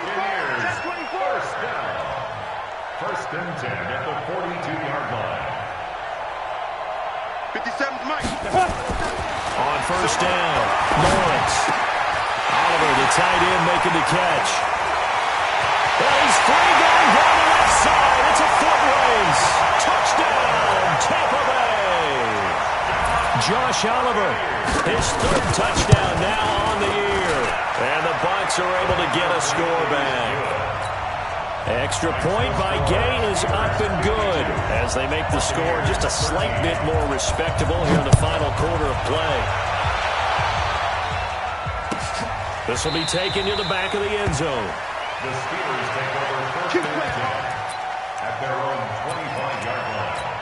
Check 24. First down. First and 10 at the 42-yard line. 57's Mike. On first down, Lawrence. Oliver, the tight end, making the catch. Well, he's free going down the left side. It's a foot race. Touchdown, Tampa Bay. Josh Oliver. His third touchdown now on the year. And the Bucs are able to get a score back. Extra point by Gay is up and good as they make the score just a slight bit more respectable here in the final quarter of play. This will be taken to the back of the end zone. The Steelers take over first and 10 at their own 25-yard line.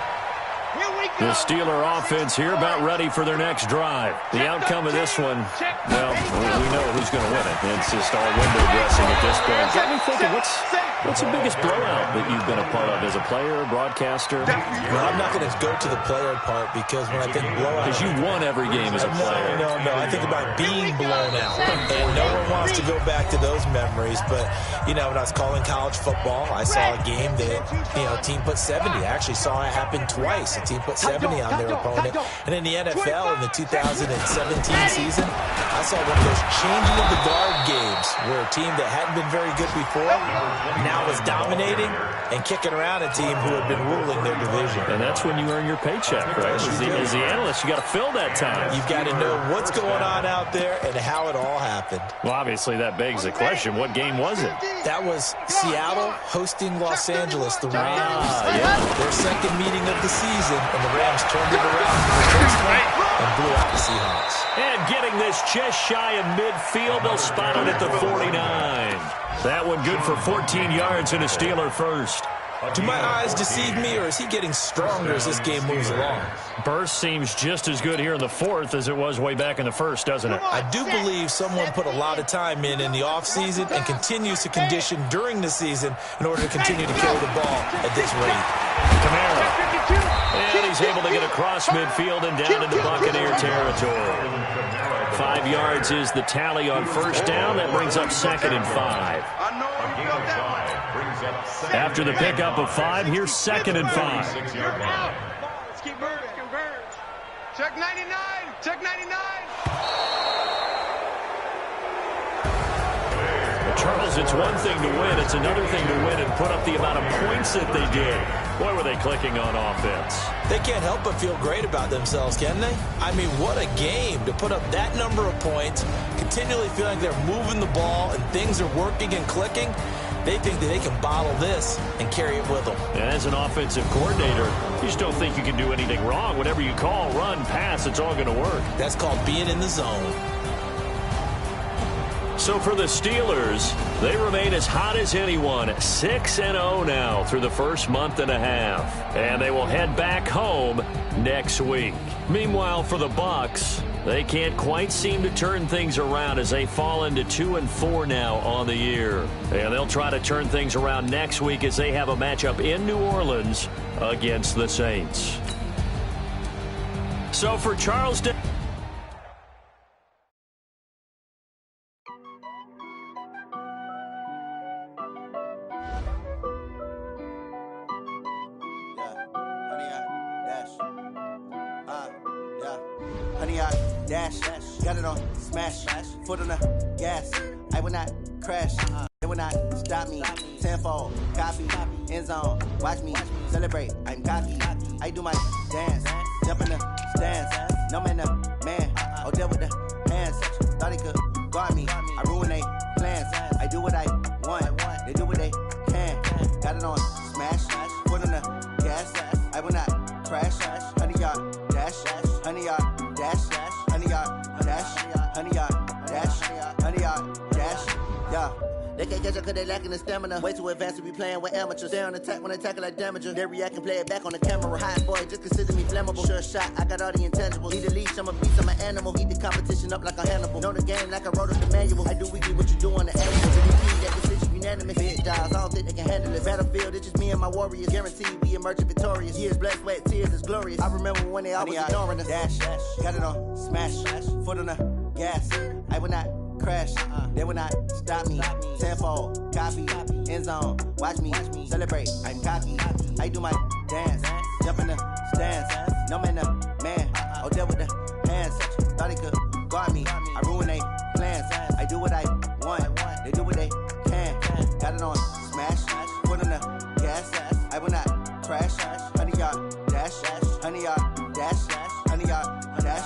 The Steeler offense here about ready for their next drive. The outcome of this one, well, we know who's going to win it. It's just all window dressing at this point. Got me thinking, what's the biggest blowout that you've been a part of as a player, broadcaster? Well, I'm not going to go to the player part because when I think blowout... Because you won every game as a player. No. I think about being blown out. And no one wants to go back to those memories. But, when I was calling college football, I saw a game that, a team put 70. I actually saw it happen twice. A team put 70 on their opponent. And in the NFL, in the 2017 season, I saw one of those changing of the guard games where a team that hadn't been very good before now was dominating and kicking around a team who had been ruling their division. And that's when you earn your paycheck, right? As the analyst, you got to fill that time. You've got to know what's going on out there and how it all happened. Well, obviously, that begs the question, what game was it? That was Seattle hosting Los Angeles, the Rams. Their second meeting of the season, and the Rams turned it around and blew out the Seahawks. And getting this just shy of midfield, they'll spot it at the 49. That one good for 14 yards and a Steeler first. Do my eyes deceive me, or is he getting stronger as this game moves along? Burst seems just as good here in the fourth as it was way back in the first, doesn't it? I do believe someone put a lot of time in the offseason and continues to condition during the season in order to continue to kill the ball at this rate. Kamara. And he's able to get across midfield and down into Buccaneer territory. 5 yards is the tally on first down. That brings up 2nd and 5. After the pickup of 5, here's 2nd and 5. Let's keep moving. Check 99. Check 99. Charles, it's one thing to win. It's another thing to win and put up the amount of points that they did. Boy, were they clicking on offense. They can't help but feel great about themselves, can they? I mean, what a game to put up that number of points, continually feeling they're moving the ball and things are working and clicking. They think that they can bottle this and carry it with them. And as an offensive coordinator, you just don't think you can do anything wrong. Whatever you call, run, pass, it's all going to work. That's called being in the zone. So for the Steelers, they remain as hot as anyone, 6-0 now through the first month and a half. And they will head back home next week. Meanwhile, for the Bucs, they can't quite seem to turn things around as they fall into 2-4 now on the year. And they'll try to turn things around next week as they have a matchup in New Orleans against the Saints. So for Charleston... Got it on smash, foot on the gas. I will not crash, they will not stop me. Tenfold, copy, end zone, watch me celebrate. I'm cocky, I do my dance, jump in the stands. No man, the man, oh deal with the hands. Thought he could guard me, I ruin they plans. I do what I want, they do what they can. Got it on smash, foot on the gas. I will not crash, 100-yard dash, 100-yard dash. 100-yard dash, yeah. They can't catch up cause they lacking the stamina. Way too advanced to be playing with amateurs. They on attack when they tackle like damager. They react and play it back on the camera. Hot boy, just consider me flammable. Sure shot, I got all the intangibles. Need a leash, I'm a beast, I'm an animal. Heat the competition up like a Hannibal. Know the game like I wrote up the manual. I do weekly what you do on the annual. To be key, that decision unanimous. Big dials, I don't think they can handle it. Battlefield, it's just me and my warriors. Guaranteed we emerging victorious. Years, blood, sweat, tears, it's glorious. I remember when they always ignoring us. Dash, got it on smash, foot on the gas. I will not crash, they will not stop me. Tenfold, copy, end zone, watch me celebrate. I'm cocky, I do my dance, jump in the stands. No man, the man, oh deal with the hands. Thought he could guard me, I ruin they plans. I do what I want, they do what they can. Got it on smash, foot on the gas. I will not crash, 100-yard dash, 100-yard dash, 100-yard dash.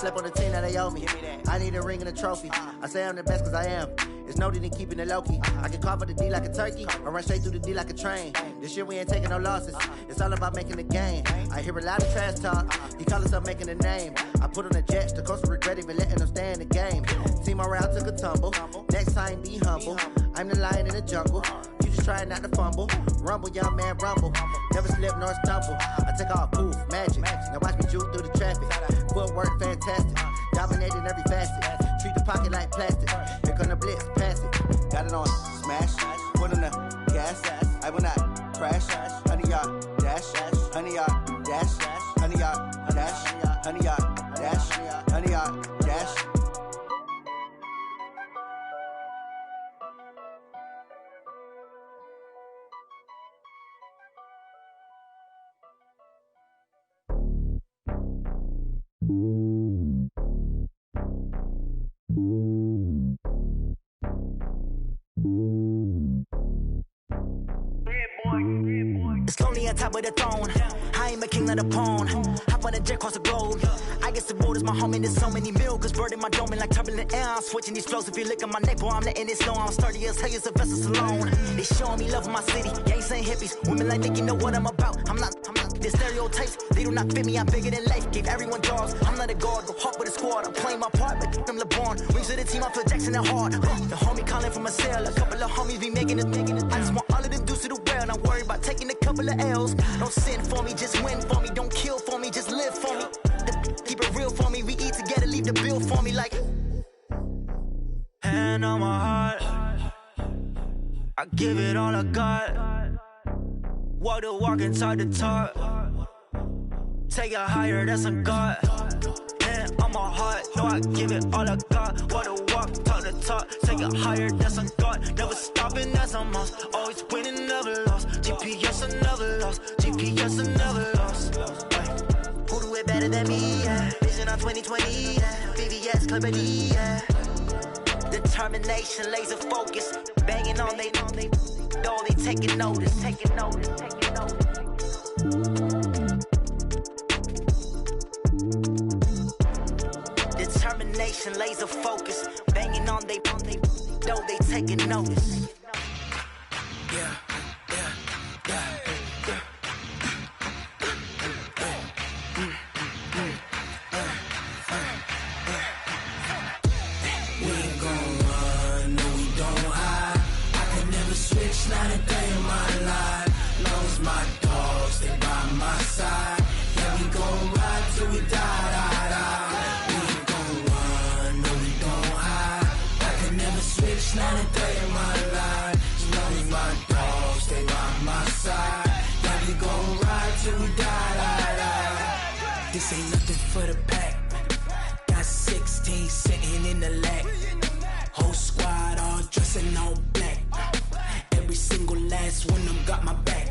slept on the team that they owe me. I need a ring and a trophy. I say I'm the best cause I am. It's no need in keeping it low-key. I can carve for the D like a turkey, or run straight through the D like a train. This year we ain't taking no losses. It's all about making the game. I hear a lot of trash talk. He call himself making a name. I put on the Jets, the coach will regret even letting them stay in the game. Team around took a tumble. Next time be humble. I'm the lion in the jungle. You just trying not to fumble. Rumble, young man, rumble. Never slip nor stumble. I take off, poof, magic. Now watch me juke through the traffic. Footwork fantastic. Dominating every facet. Treat the pocket like plastic. Here come the blitz, pass it. Got it on smash. Put on the gas. I will not crash. 100-yard dash. 100-yard dash. 100-yard dash. 100-yard dash. 100-yard dash. It's lonely on top of the throne. I ain't a king, not a pawn. Hop on a jet across the globe. I guess the road is my home and there's so many milkers burning my dome like turbulent air. I'm switching these flows. If you look at my neck, boy, I'm letting it slow. I'm sturdy as hell as a vessel alone. They showing me love in my city. Gangs ain't hippies. Women like think you know what I'm about. I'm not. The stereotypes, they do not fit me. I'm bigger than life. Gave everyone jobs. I'm not a guard. Go hard with a squad. I'm playing my part, but them LeBron. Rings to the team. I feel Jackson and hard. The homie calling from a cell. A couple of homies be making it. I just want all of them dudes to do well. Not worry about taking a couple of L's. Don't sin for me, just win for me. Don't kill for me, just live for me. Keep it real for me. We eat together, leave the bill for me like. Hand on my heart, I give it all I got. Walk the walk inside the talk. Take it higher, that's a God. Hand on my heart, no, I give it all I got. Walk the walk, talk the talk. Take it higher, that's a God. Never stopping, that's a must. Always winning, never lost. GPS, I never lost. GPS, I never lost. Who do it better than me? Yeah. Vision on 2020. Yeah. VVS, Clippity. Yeah. Determination, laser focus. Banging on they though they taking notice. Determination, laser focus. Banging on they though they taking notice. Yeah. Not a day in my life. Long as my dogs stay by my side. Yeah, we gon' ride till we die. We ain't gon' run, no, we don't hide. I can never switch, not a day in my life. As long as my dogs stay by my side. Yeah, we gon' ride till we die. This ain't nothing for the pack. Got 16 sitting in the lag. Whole squad all dressing all black. Every single last one of them got my back.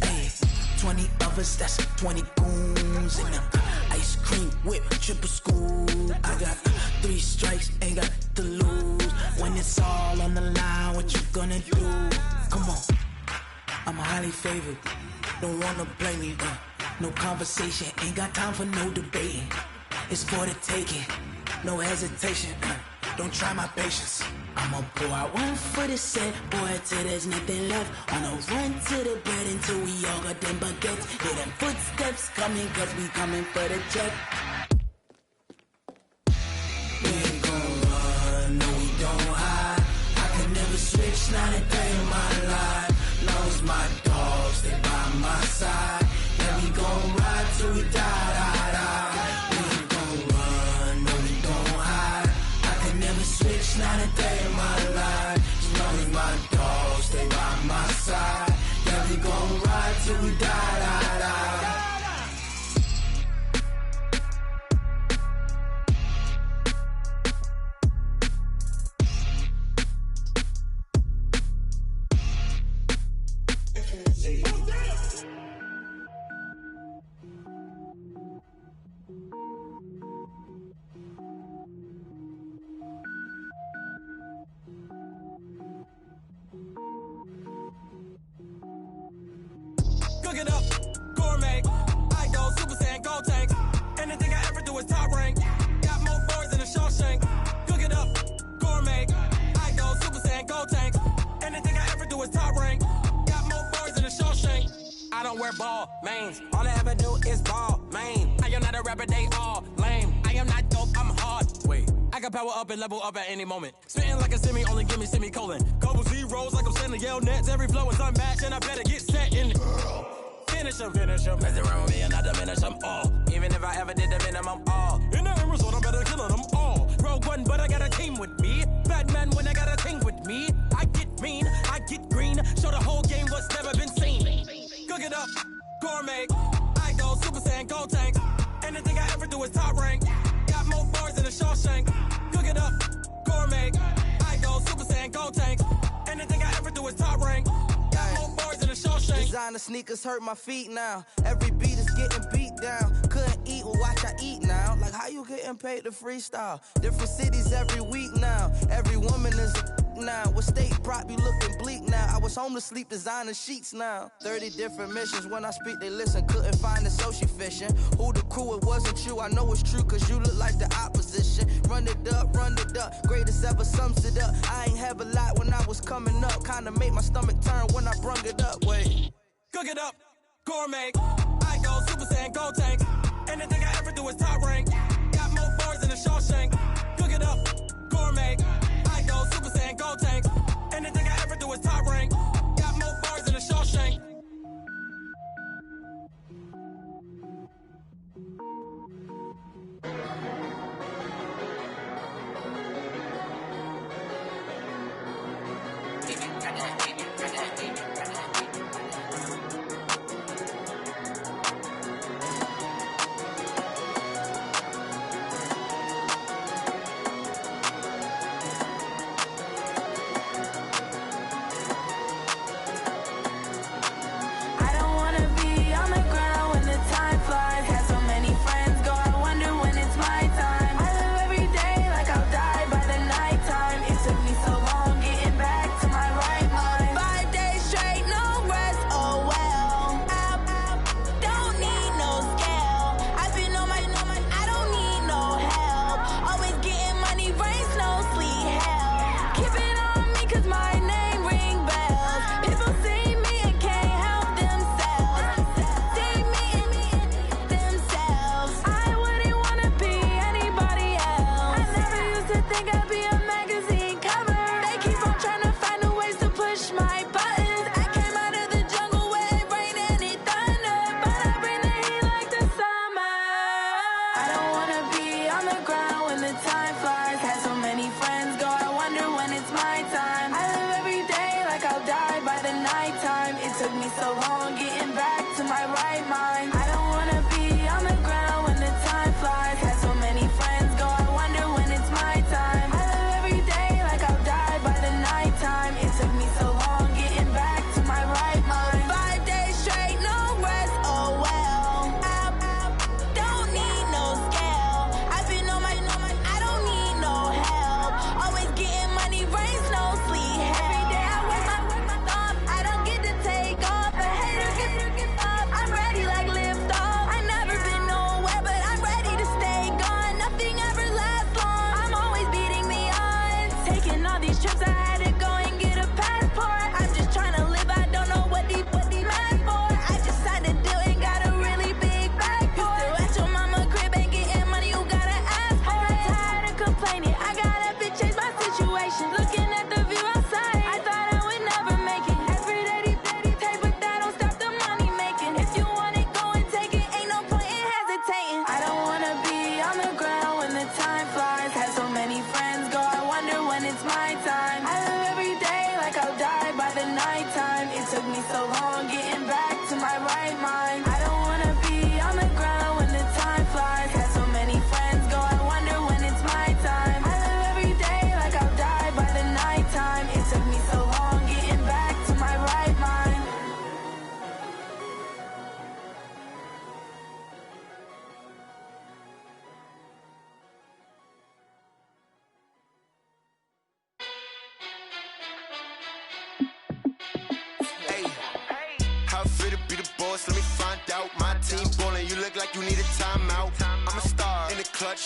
Hey, 20 of us, that's 20 goons in them. Ice cream whip, triple scoop. I got 3 strikes, ain't got to lose. When it's all on the line, what you gonna do? Come on, I'm highly favored. Don't wanna blame me. No conversation, ain't got time for no debating. It's for the taking, no hesitation. Don't try my patience. I'ma pour out one for the set, boy, till there's nothing left. On a run to the bread until we all got them baguettes. Hear them footsteps coming, cause we coming for the check. We ain't gon' run, no, we don't hide. I can never switch, not a day in my life. Long as my dogs stay by my side. Yeah, we gon' ride till we die. We ain't gon' run, no, we don't hide. I can never switch, not a day in my life. As long as my dogs stay by my side. Yeah, we gon' ride till we die. I don't wear ball mains. All I ever do is ball, man. I am not a rapper, they all lame. I am not dope, I'm hard. Wait, I can power up and level up at any moment. Spitting like a semi, only give me semicolon. Couple zeros like I'm sending yell nets. Every flow is unmatched, and I better get set in. Finish them. Mess around with me and I diminish them all. Even if I ever did the minimum, all. In the end result, I better kill them all. Rogue One, but I got a team with me. Batman when I got a team with me. I get mean, I get green. Show the whole game what's never been seen. Cook it up, gourmet. I go Super Saiyan, Gold Tank. Anything I ever do is top rank. Got more bars than a Shawshank. Cook it up, gourmet. I go Super Saiyan, Gold Tank. Anything I ever do is top rank. Got more bars than a Shawshank. Designer sneakers hurt my feet now. Every beat is getting beat down. Couldn't eat, well watch I eat now. Like how you getting paid to freestyle? Different cities every week now. Every woman is a now. With state prop, you looking bleak now. I was home to sleep, designer sheets now. 30 different missions. When I speak, they listen. Couldn't find it, so she fishing. Who the crew? It wasn't you. I know it's true, cause you look like the opposition. Run it up. Greatest ever sums it up. I ain't have a lot when I was coming up. Kinda made my stomach turn when I brung it up. Wait. Cook it up, gourmet. I go Super Saiyan, Gold Tank. Anything I ever do is top rank. Got more bars than a Shawshank. Cook it up, gourmet. I go Super Saiyan, Gold Tank. Anything I ever do is top rank. Got more bars than a Shawshank.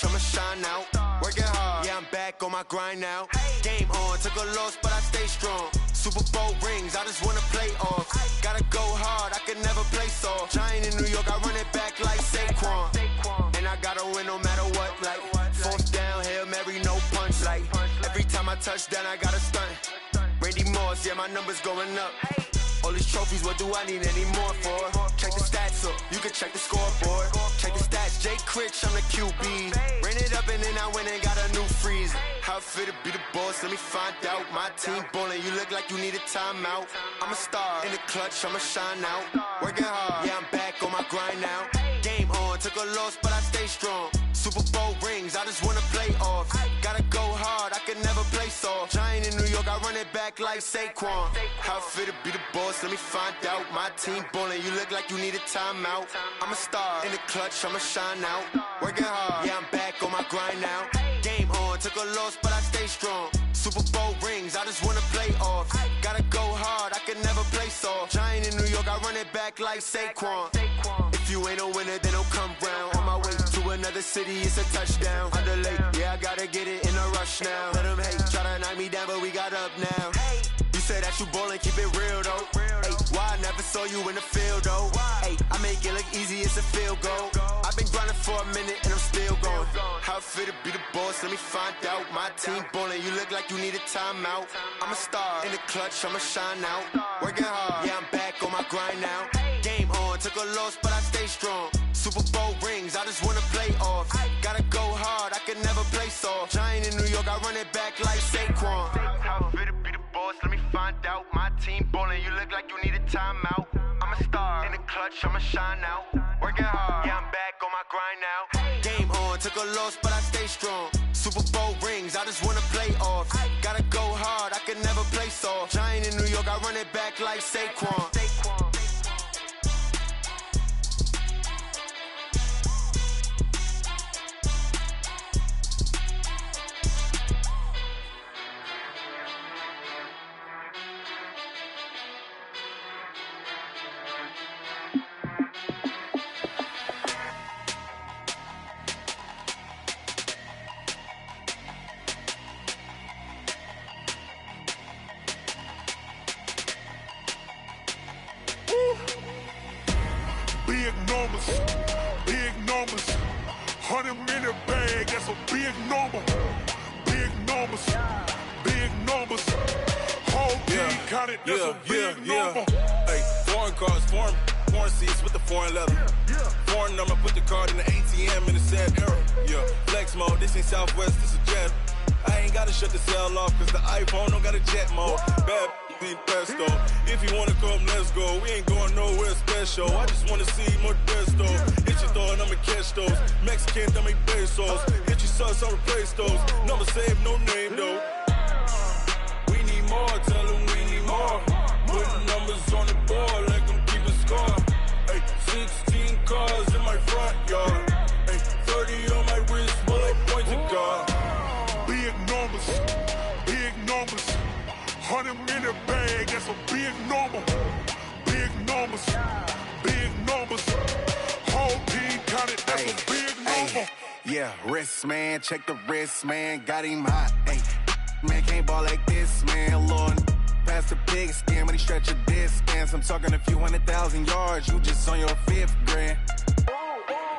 I'ma shine out, working hard, yeah I'm back on my grind now. Game on, took a loss but I stay strong. Super Bowl rings, I just wanna play off. Gotta go hard, I can never play my touchdown, I got a stunt. Randy Moss, yeah, my numbers going up. All these trophies, what do I need any more for? Check the stats up, you can check the scoreboard. Check the stats, Jay Critch, I'm the QB. Ran it up and then I went and got a new freeze. How it feel to be the boss, let me find out. My team ballin', you look like you need a timeout. I'm a star, in the clutch, I'ma shine out. Working hard, yeah, I'm back on my grind now. Game on, took a loss, but I stay strong. Super Bowl rings, I just wanna play off. Gotta go hard, I can never play soft. Giant in New York, I run it back like Saquon. How it feel to be the boss, let me find out. My team ballin', you look like you need a timeout. I'm a star, in the clutch, I'ma shine out. Working hard, yeah, I'm back on my grind now. Game on, took a loss, but I stay strong. Super Bowl rings, I just wanna play off. Gotta go hard, I can never play soft. Giant in New York, I run it back like Saquon. If you ain't a winner, then don't come round. On my way to another city, it's a touchdown. Underlay, yeah, I gotta get it in a rush now. Let them hate, try to knock me down, but we got up now. You said that you ballin', keep it real though. Hey, why I never saw you in the field though? Hey, I make it look easy, it's a field goal. I've been grinding for a minute and I'm still going. How it feel to be the boss, let me find out. My team ballin', you look like you need a timeout. I'm a star, in the clutch, I'ma shine out. Working hard, yeah, I'm back on my grind now. Game on, took a loss, but I stay strong. Super Bowl rings, I just wanna play off. Gotta go hard, I can never play soft. Giant in New York, I run it back like Saquon. How it feel to be the boss, let me find out. My team ballin', you look like you need a timeout. I'm a star, in the clutch, I'ma shine out. Working hard, yeah, I'm back on my grind now. Game on, took a loss, but I stay strong. Super Bowl rings, I just wanna play off. Gotta go hard, I can never play soft. Giant in New York, I run it back like Saquon. Big numbers, 100-minute bag, that's a big number. Big numbers, whole team counted, that's a big number. Hey, foreign cars, foreign seats with the foreign leather. Foreign number, put the card in the ATM in the sad era. Yeah, flex mode, this ain't Southwest, this a jet. I ain't gotta shut the cell off, cause the iPhone don't got a jet mode. Bad need pesto. If you wanna come, let's go. We ain't going nowhere special. I just wanna see Modesto. Hit your thought, I'ma catch those. Mexican, I make pesos. Hit your sauce, I'll replace those. Number saved, no name though. We need more, tell them we need more. Putting numbers on the board like I'm keeping score. Hey, 16 cars in my front yard. Hey, 30 on my wrist, bullet point to God. Big numbers, 100-minute bag, that's a big number. Big numbers, whole team counted, that's a big number. Yeah, wrist man, check the wrist man, got him hot. Ay, man can't ball like this, man. Lord, past the pig skin when he stretch a distance. I'm talking a few 100,000 yards, you just on your 5th grand.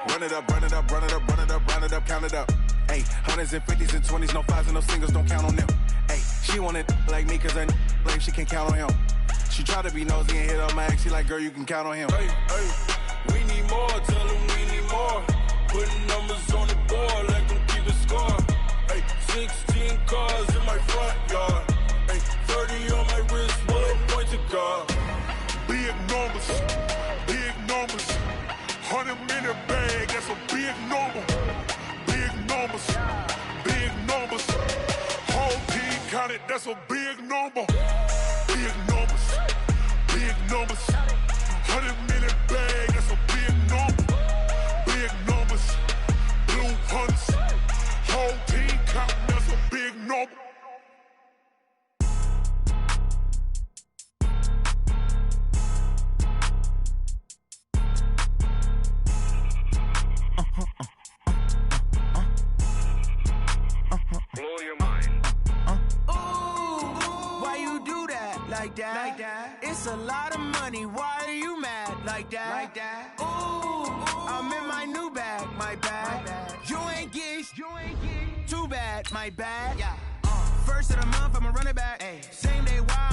Run it up, count it up. Ay, 100s and 50s and 20s, no 5s and no singles, don't count on them. Ay, she want it like me, cause her blame she can't count on him. She try to be nosy and hit on my ex, she like, girl, you can count on him. Hey, we need more, tell them we need more. Putting numbers on the board like I'm keeping score. Hey, 16 cars in my front yard. Hey, 30 on my wrist, bullet point to God. Big numbers, 100-minute bag, that's a big number. Big numbers, whole team counted, that's a big number. Big numbers, 100-minute bag, that's a big number. Big numbers, blue hunts, whole team counting, that's a big number. Blow your mind. Why you do that? Like that? It's a lot of money. Why are you mad? Like that? Ooh, I'm in my new bag. My bad. You ain't getting too bad. My bad. Yeah. First of the month, I'm a running back. Same day, wild.